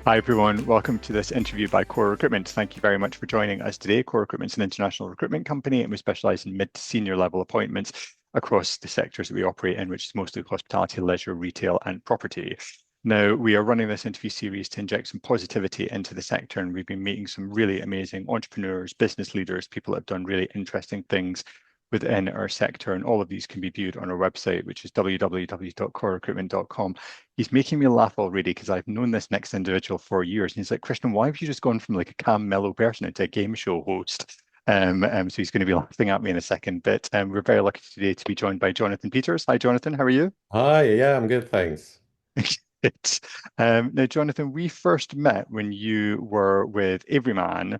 Hi, everyone. Welcome to this interview by Core Recruitment. Thank you very much for joining us today. Core Recruitment's an international recruitment company, and we specialize in mid to senior level appointments across the sectors that we operate in, which is mostly hospitality, leisure, retail, and property. Now, we are running this interview series to inject some positivity into the sector, and we've been meeting some really amazing entrepreneurs, business leaders, people that have done really interesting things within our sector, and all of these can be viewed on our website, which is www.corerecruitment.com. He's making me laugh already because I've known this next individual for years, and he's like, Christian, why have you just gone from like a calm, mellow person into a game show host? So he's going to be laughing at me in a second, but we're very lucky today to be joined by Jonathan Peters. Hi, Jonathan. How are you? Hi, yeah, I'm good, thanks. It's, now, Jonathan, we first met when you were with Everyman,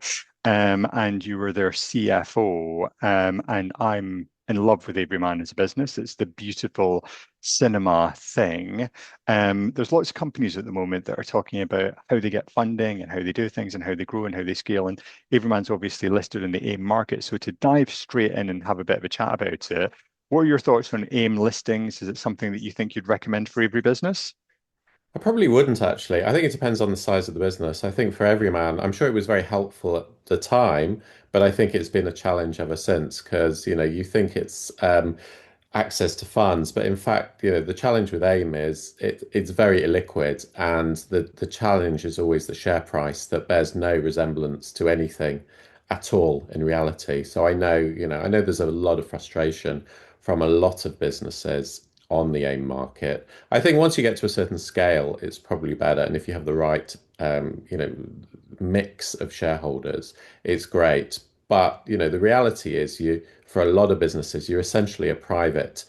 and you were their CFO, and I'm in love with Everyman as a business. It's the beautiful cinema thing. There's lots of companies at the moment that are talking about how they get funding and how they do things and how they grow and how they scale. And Everyman's obviously listed in the AIM market. So to dive straight in and have a bit of a chat about it, what are your thoughts on AIM listings? Is it something that you think you'd recommend for every business? I probably wouldn't actually. I think it depends on the size of the business. I think for every man, I'm sure it was very helpful at the time, but I think it's been a challenge ever since because, you think it's access to funds, but in fact, the challenge with AIM is it's very illiquid, and the challenge is always the share price that bears no resemblance to anything at all in reality. So I know there's a lot of frustration from a lot of businesses on the AIM market. I think once you get to a certain scale, it's probably better, and if you have the right mix of shareholders, it's great. But the reality is, for a lot of businesses, you're essentially a private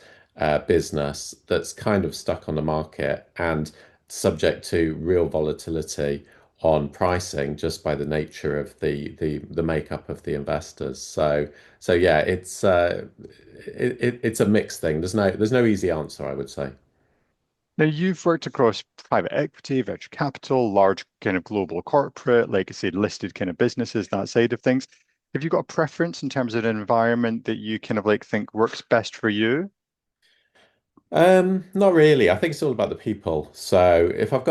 business that's kind of stuck on the market and subject to real volatility on pricing just by the nature of the makeup of the investors. So yeah, it's a mixed thing. There's no easy answer, I would say. Now, you've worked across private equity, venture capital, large kind of global corporate, like I said, listed kind of businesses, that side of things. Have you got a preference in terms of an environment that you kind of like think works best for you? Not really. I think it's all about the people. So if I'm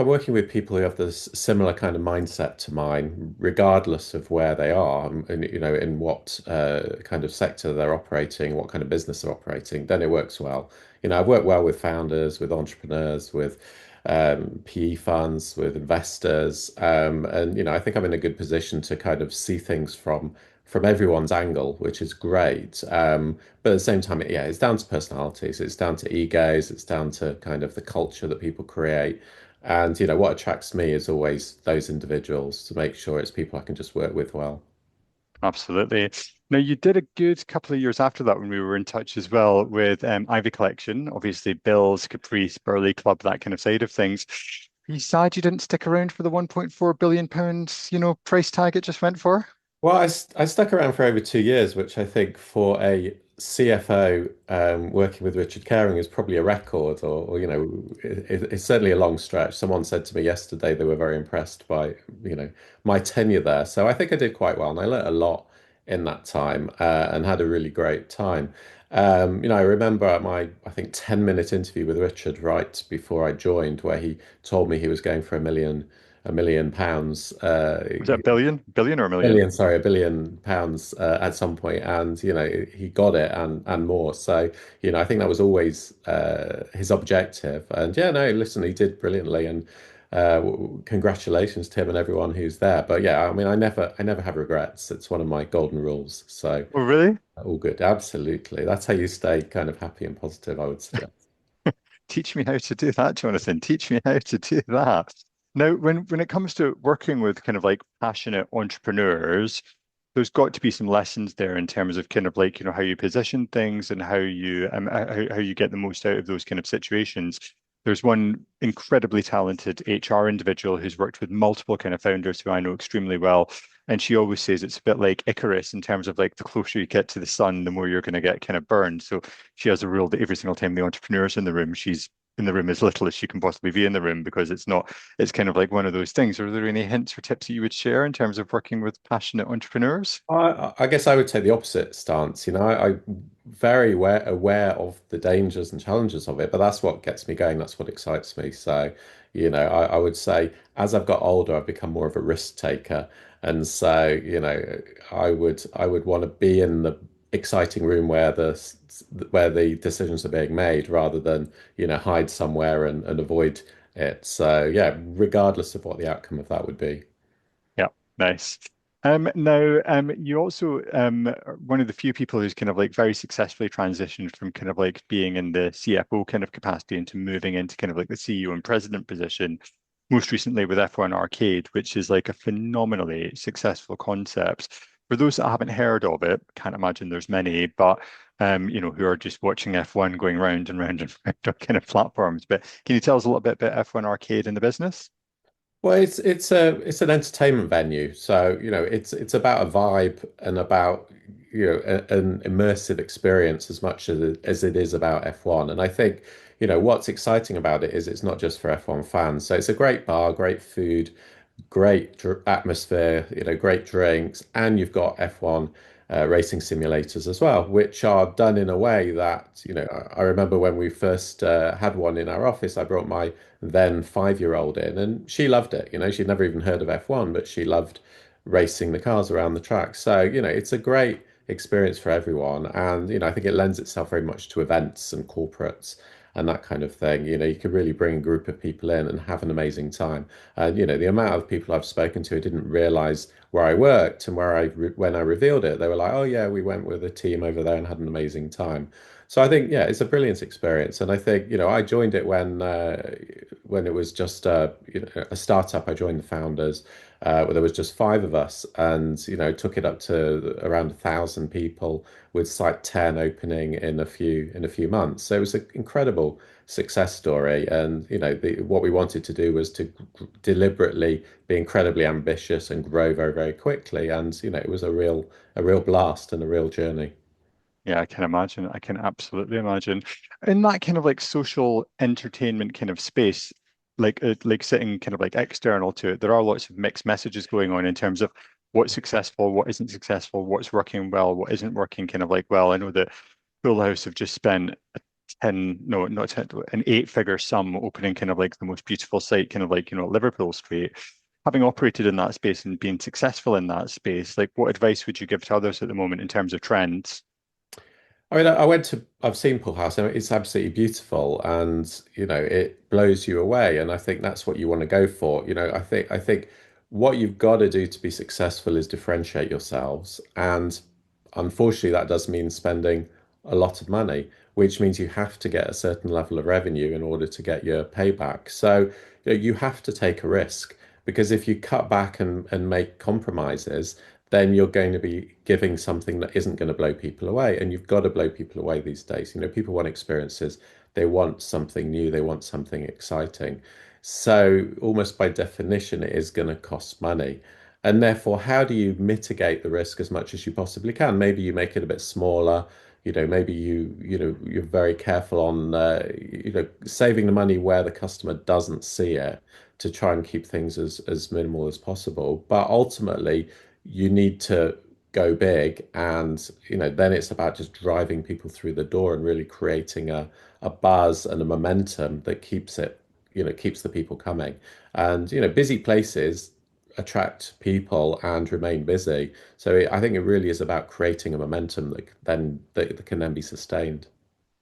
working with people who have this similar kind of mindset to mine, regardless of where they are, and in what kind of sector they're operating, what kind of business they're operating, then it works well. I've worked well with founders, with entrepreneurs, with PE funds, with investors, and I think I'm in a good position to kind of see things from everyone's angle, which is great. But at the same time, yeah, it's down to personalities, it's down to egos, it's down to kind of the culture that people create. And what attracts me is always those individuals to make sure it's people I can just work with well. Absolutely. Now, you did a good couple of years after that when we were in touch as well with Ivy Collection, obviously Bills, Caprice, Burley Club, that kind of side of things. Are you sad you didn't stick around for the 1.4 billion pounds, price tag it just went for? Well, I stuck around for over 2 years, which I think for a CFO working with Richard Caring is probably a record, or it's certainly a long stretch. Someone said to me yesterday they were very impressed by, my tenure there. So I think I did quite well, and I learned a lot in that time and had a really great time. I remember I think, 10-minute interview with Richard right before I joined, where he told me he was going for a million pounds. Was it a billion? Billion or a million? Billion, sorry, £1 billion at some point, and he got it and more. So I think that was always his objective. And yeah, no, listen, he did brilliantly, and congratulations to him and everyone who's there. But yeah, I mean, I never have regrets. It's one of my golden rules. So Oh, really? all good, absolutely. That's how you stay kind of happy and positive, I would suggest. Teach me how to do that, Jonathan. Teach me how to do that. Now, when it comes to working with kind of like passionate entrepreneurs, there's got to be some lessons there in terms of kind of like, how you position things and how you get the most out of those kind of situations. There's one incredibly talented HR individual who's worked with multiple kind of founders who I know extremely well. And she always says it's a bit like Icarus in terms of like the closer you get to the sun, the more you're going to get kind of burned. So she has a rule that every single time the entrepreneur's in the room, she's in the room as little as you can possibly be in the room because it's kind of like one of those things. Are there any hints or tips that you would share in terms of working with passionate entrepreneurs? I guess I would take the opposite stance. I'm very aware of the dangers and challenges of it, but that's what gets me going. That's what excites me. So, I would say as I've got older, I've become more of a risk taker. And so, I would want to be in the exciting room where the decisions are being made rather than, hide somewhere and avoid it. So, yeah, regardless of what the outcome of that would be. Yeah, nice. Now, you also are one of the few people who's kind of like very successfully transitioned from kind of like being in the CFO kind of capacity into moving into kind of like the CEO and president position, most recently with F1 Arcade, which is like a phenomenally successful concept. For those that haven't heard of it, can't imagine there's many, but who are just watching F1 going round and round and round on kind of platforms. But can you tell us a little bit about F1 Arcade and the business? Well, it's an entertainment venue, so it's about a vibe and about an immersive experience as much as it is about F1. And I think what's exciting about it is it's not just for F1 fans. So it's a great bar, great food, great atmosphere, great drinks, and you've got F1 racing simulators as well, which are done in a way that, I remember when we first had one in our office, I brought my then 5-year-old in, and she loved it. She'd never even heard of F1, but she loved racing the cars around the track. So, it's a great experience for everyone. And, I think it lends itself very much to events and corporates and that kind of thing. You can really bring a group of people in and have an amazing time. And the amount of people I've spoken to who didn't realize where I worked and when I revealed it, they were like, "Oh yeah, we went with a team over there and had an amazing time." So I think yeah, it's a brilliant experience, and I think I joined it when it was just a startup. I joined the founders. Where there was just 5 of us, and took it up to around 1,000 people, with Site 10 opening in a few months. So it was an incredible success story. And what we wanted to do was to deliberately be incredibly ambitious and grow very, very quickly. And it was a real blast and a real journey. Yeah, I can imagine. I can absolutely imagine. In that kind of like social entertainment kind of space, like sitting kind of like external to it, there are lots of mixed messages going on in terms of what's successful, what isn't successful, what's working well, what isn't working kind of like well. I know that Full House have just spent a 10, no, not 10, an 8-figure sum opening kind of like the most beautiful site, kind of like, Liverpool Street. Having operated in that space and being successful in that space, like what advice would you give to others at the moment in terms of trends? I mean, I've seen Pool House, and it's absolutely beautiful, and it blows you away. And I think that's what you want to go for. I think what you've got to do to be successful is differentiate yourselves. And unfortunately, that does mean spending a lot of money, which means you have to get a certain level of revenue in order to get your payback. So, you have to take a risk, because if you cut back and make compromises, then you're going to be giving something that isn't going to blow people away. And you've got to blow people away these days. People want experiences, they want something new, they want something exciting. So, almost by definition, it is going to cost money. And therefore, how do you mitigate the risk as much as you possibly can? Maybe you make it a bit smaller. Maybe you're very careful on saving the money where the customer doesn't see it, to try and keep things as minimal as possible. But ultimately, you need to go big, and then it's about just driving people through the door and really creating a buzz and a momentum that keeps the people coming. And busy places attract people and remain busy. So I think it really is about creating a momentum that can then be sustained.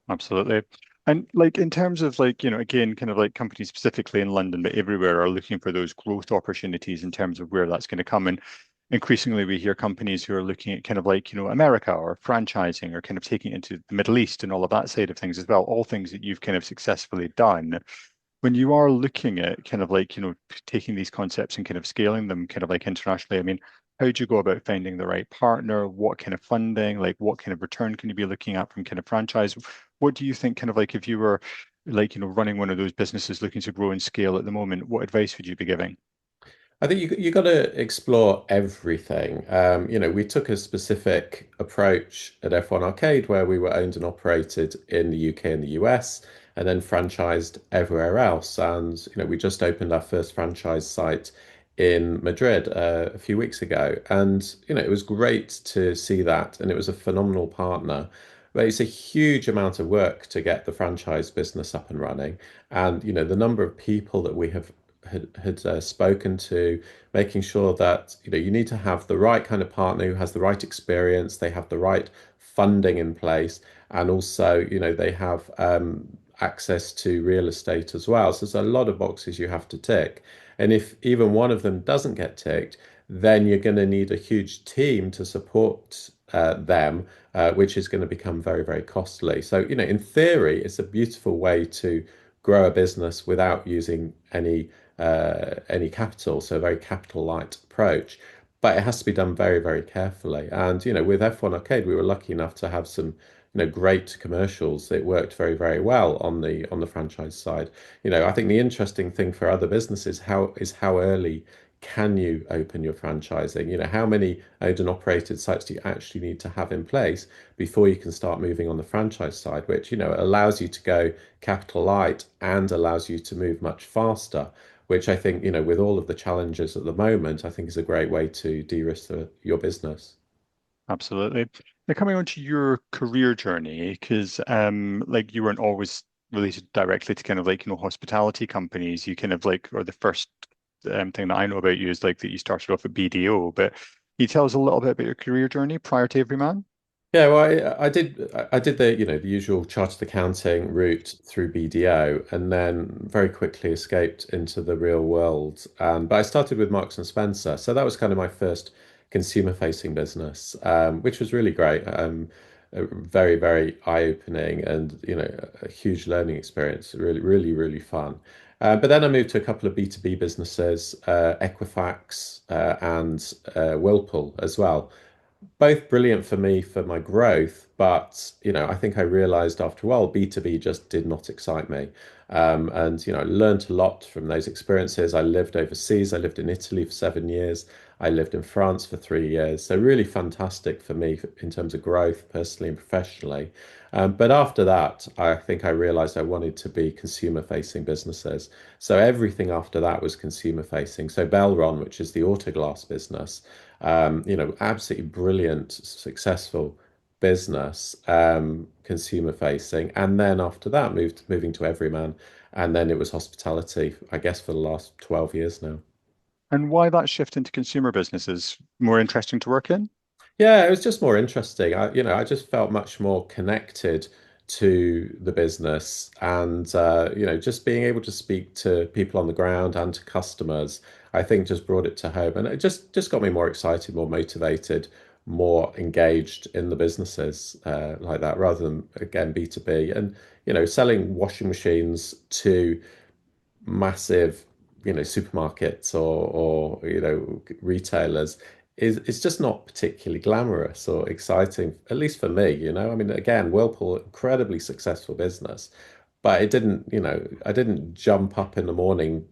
Absolutely. And like in terms of like, again, kind of like companies specifically in London, but everywhere are looking for those growth opportunities in terms of where that's going to come. And increasingly we hear companies who are looking at kind of like, America or franchising or kind of taking it into the Middle East and all of that side of things as well, all things that you've kind of successfully done. When you are looking at kind of like, taking these concepts and kind of scaling them kind of like internationally, I mean, how do you go about finding the right partner? What kind of funding, like what kind of return can you be looking at from kind of franchise? What do you think kind of like if you were like, running one of those businesses looking to grow and scale at the moment, what advice would you be giving? I think you got to explore everything. We took a specific approach at F1 Arcade where we were owned and operated in the UK and the US, and then franchised everywhere else. And we just opened our first franchise site in Madrid a few weeks ago, and it was great to see that, and it was a phenomenal partner. But it's a huge amount of work to get the franchise business up and running, and the number of people that we have had spoken to, making sure that you need to have the right kind of partner who has the right experience, they have the right funding in place, and also they have access to real estate as well. So there's a lot of boxes you have to tick, and if even one of them doesn't get ticked, then you're going to need a huge team to support them, which is going to become very, very costly. So, in theory, it's a beautiful way to grow a business without using any capital, so a very capital light approach. But it has to be done very, very carefully. And with F1 Arcade, we were lucky enough to have some great commercials. It worked very, very well on the franchise side. I think the interesting thing for other businesses how early can you open your franchising? How many owned and operated sites do you actually need to have in place before you can start moving on the franchise side, which allows you to go capital light and allows you to move much faster, which I think, with all of the challenges at the moment, I think is a great way to de-risk your business. Absolutely. Now, coming on to your career journey, because like you weren't always related directly to kind of like, hospitality companies. You kind of like, or the first thing that I know about you is like that you started off at BDO. But can you tell us a little bit about your career journey prior to Everyman? Yeah, well, I did the the usual chartered accounting route through BDO, and then very quickly escaped into the real world. But I started with Marks and Spencer, so that was kind of my first consumer-facing business, which was really great. Very, very eye-opening, and a huge learning experience. Really, really, really fun. But then I moved to a couple of B2B businesses, Equifax and Whirlpool as well, both brilliant for me for my growth, but I think I realized after a while B2B just did not excite me. And I learned a lot from those experiences. I lived overseas. I lived in Italy for 7 years. I lived in France for 3 years. So really fantastic for me in terms of growth, personally and professionally. But after that, I think I realized I wanted to be consumer facing businesses. So everything after that was consumer facing. So Belron, which is the Autoglass business, absolutely brilliant, successful business, consumer facing. And then after that, moving to Everyman. And then it was hospitality, I guess, for the last 12 years now. And why that shift into consumer business is more interesting to work in? Yeah, it was just more interesting. I just felt much more connected to the business, and just being able to speak to people on the ground and to customers, I think just brought it to home, and it just got me more excited, more motivated, more engaged in the businesses like that, rather than again B2B, and selling washing machines to massive, supermarkets or retailers is it's just not particularly glamorous or exciting, at least for me, I mean, again, Whirlpool, incredibly successful business, but it didn't, I didn't jump up in the morning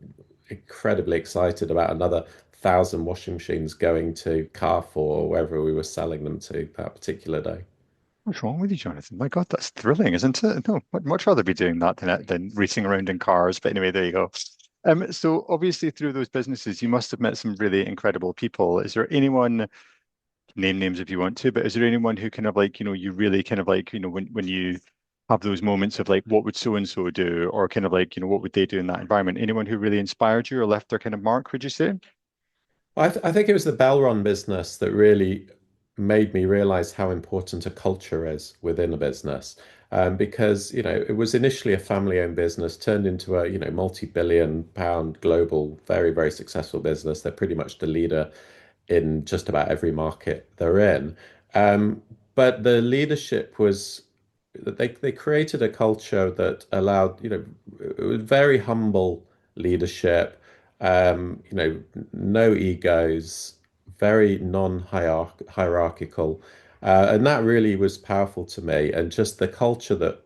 incredibly excited about another 1,000 washing machines going to Carrefour or wherever we were selling them to that particular day. What's wrong with you, Jonathan? My God, that's thrilling, isn't it? No, I'd much rather be doing that than racing around in cars. But anyway, there you go. So obviously through those businesses, you must have met some really incredible people. Is there anyone, name names if you want to, but is there anyone who kind of like, you really kind of like, when you have those moments of like, what would so and so do, or kind of like, what would they do in that environment? Anyone who really inspired you or left their kind of mark, would you say? I think it was the Belron business that really made me realize how important a culture is within a business. Because, it was initially a family-owned business, turned into a, multi-billion pound global, very, very successful business. They're pretty much the leader in just about every market they're in. Um, but the leadership was that they created a culture that allowed, it was very humble leadership, no egos, very non-hierarchical. And that really was powerful to me. And just the culture that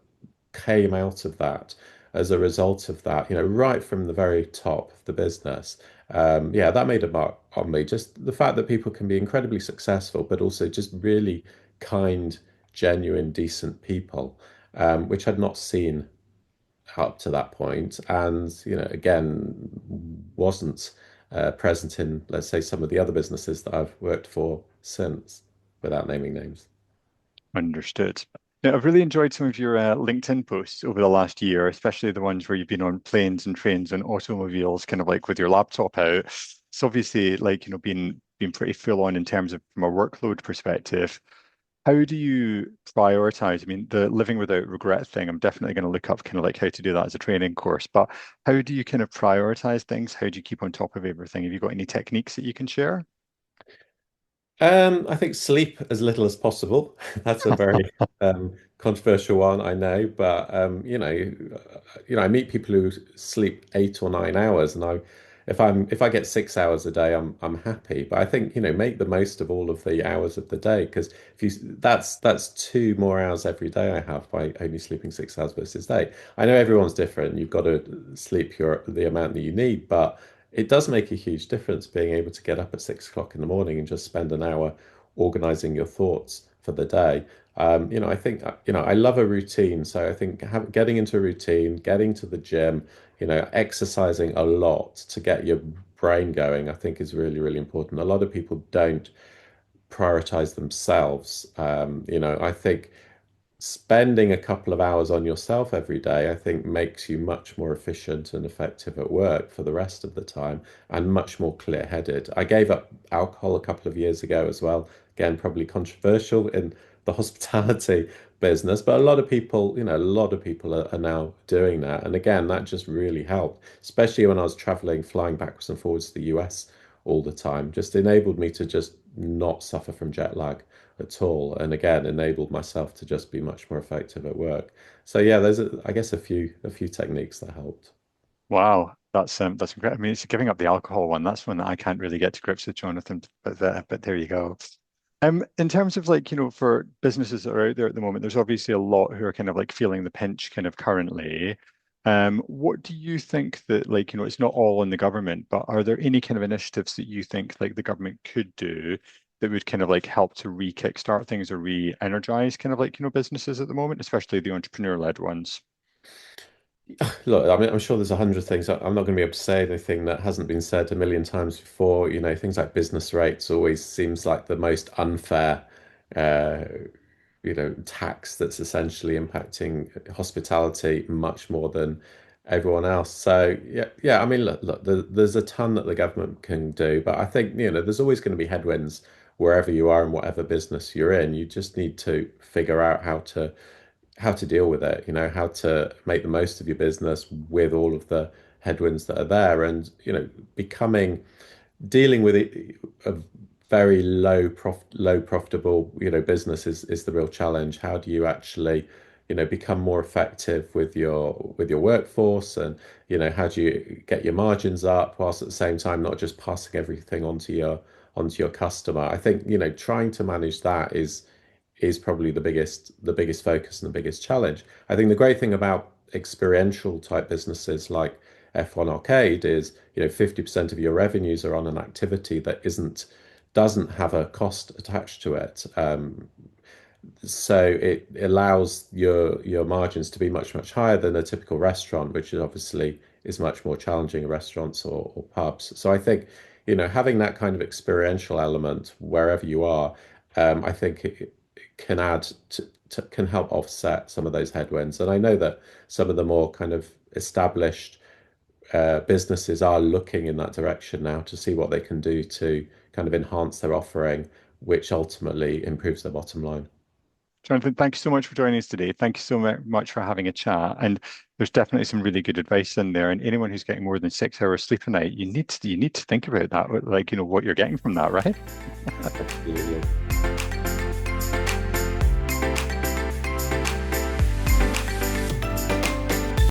came out of that as a result of that, right from the very top of the business. Yeah, that made a mark on me. Just the fact that people can be incredibly successful, but also just really kind, genuine, decent people, which I'd not seen up to that point, and again, wasn't present in, let's say, some of the other businesses that I've worked for since, without naming names. Understood. Now, I've really enjoyed some of your LinkedIn posts over the last year, especially the ones where you've been on planes and trains and automobiles, kind of like with your laptop out. It's obviously like, being pretty full on in terms of from a workload perspective. How do you prioritize? I mean, the living without regret thing, I'm definitely going to look up kind of like how to do that as a training course. But how do you kind of prioritize things? How do you keep on top of everything? Have you got any techniques that you can share? I think sleep as little as possible. That's a very controversial one, I know, but I meet people who sleep 8 or 9 hours, and if I get 6 hours a day, I'm happy. But I think make the most of all of the hours of the day, because if you that's 2 more hours every day I have by only sleeping 6 hours versus 8. I know everyone's different. You've got to sleep the amount that you need, but it does make a huge difference being able to get up at 6 o'clock in the morning and just spend an hour organizing your thoughts for the day. I think, I love a routine. So I think getting into a routine, getting to the gym, exercising a lot to get your brain going, I think is really, really important. A lot of people don't prioritize themselves. I think spending a couple of hours on yourself every day, I think, makes you much more efficient and effective at work for the rest of the time and much more clear-headed. I gave up alcohol a couple of years ago as well. Again, probably controversial in the hospitality business, but a lot of people are now doing that. And again, that just really helped, especially when I was traveling, flying backwards and forwards to the US all the time, just enabled me to just not suffer from jet lag at all, and again enabled myself to just be much more effective at work. So yeah, I guess a few techniques that helped. Wow, that's incredible. I mean, it's giving up the alcohol one. That's one that I can't really get to grips with, Jonathan. But there you go. In terms of like, for businesses that are out there at the moment, there's obviously a lot who are kind of like feeling the pinch kind of currently. What do you think that like, it's not all in the government, but are there any kind of initiatives that you think like the government could do that would kind of like help to re-kickstart things or re-energize kind of like, businesses at the moment, especially the entrepreneur-led ones? Look, I mean, I'm sure there's 100 things. I'm not going to be able to say anything that hasn't been said a million times before. Things like business rates always seems like the most unfair, uh, tax that's essentially impacting hospitality much more than everyone else. So yeah, yeah. I mean, look, there's a ton that the government can do, but I think there's always going to be headwinds wherever you are and whatever business you're in. You just need to figure out how to deal with it, how to make the most of your business with all of the headwinds that are there, and becoming dealing with a very low profitable business is the real challenge. How do you actually become more effective with your workforce, and how do you get your margins up whilst at the same time not just passing everything onto your customer? I think trying to manage that is probably the biggest focus and the biggest challenge. I think the great thing about experiential type businesses like F1 Arcade is 50% of your revenues are on an activity that doesn't have a cost attached to it. So it allows your margins to be much, much higher than a typical restaurant, which is obviously is much more challenging in restaurants or pubs. So I think, having that kind of experiential element wherever you are, I think it can add can help offset some of those headwinds. And I know that some of the more kind of established businesses are looking in that direction now to see what they can do to kind of enhance their offering, which ultimately improves their bottom line. Jonathan, thank you so much for joining us today. Thank you so much for having a chat. And there's definitely some really good advice in there. And anyone who's getting more than 6 hours sleep a night, you need to think about that, like, what you're getting from that, right? Absolutely.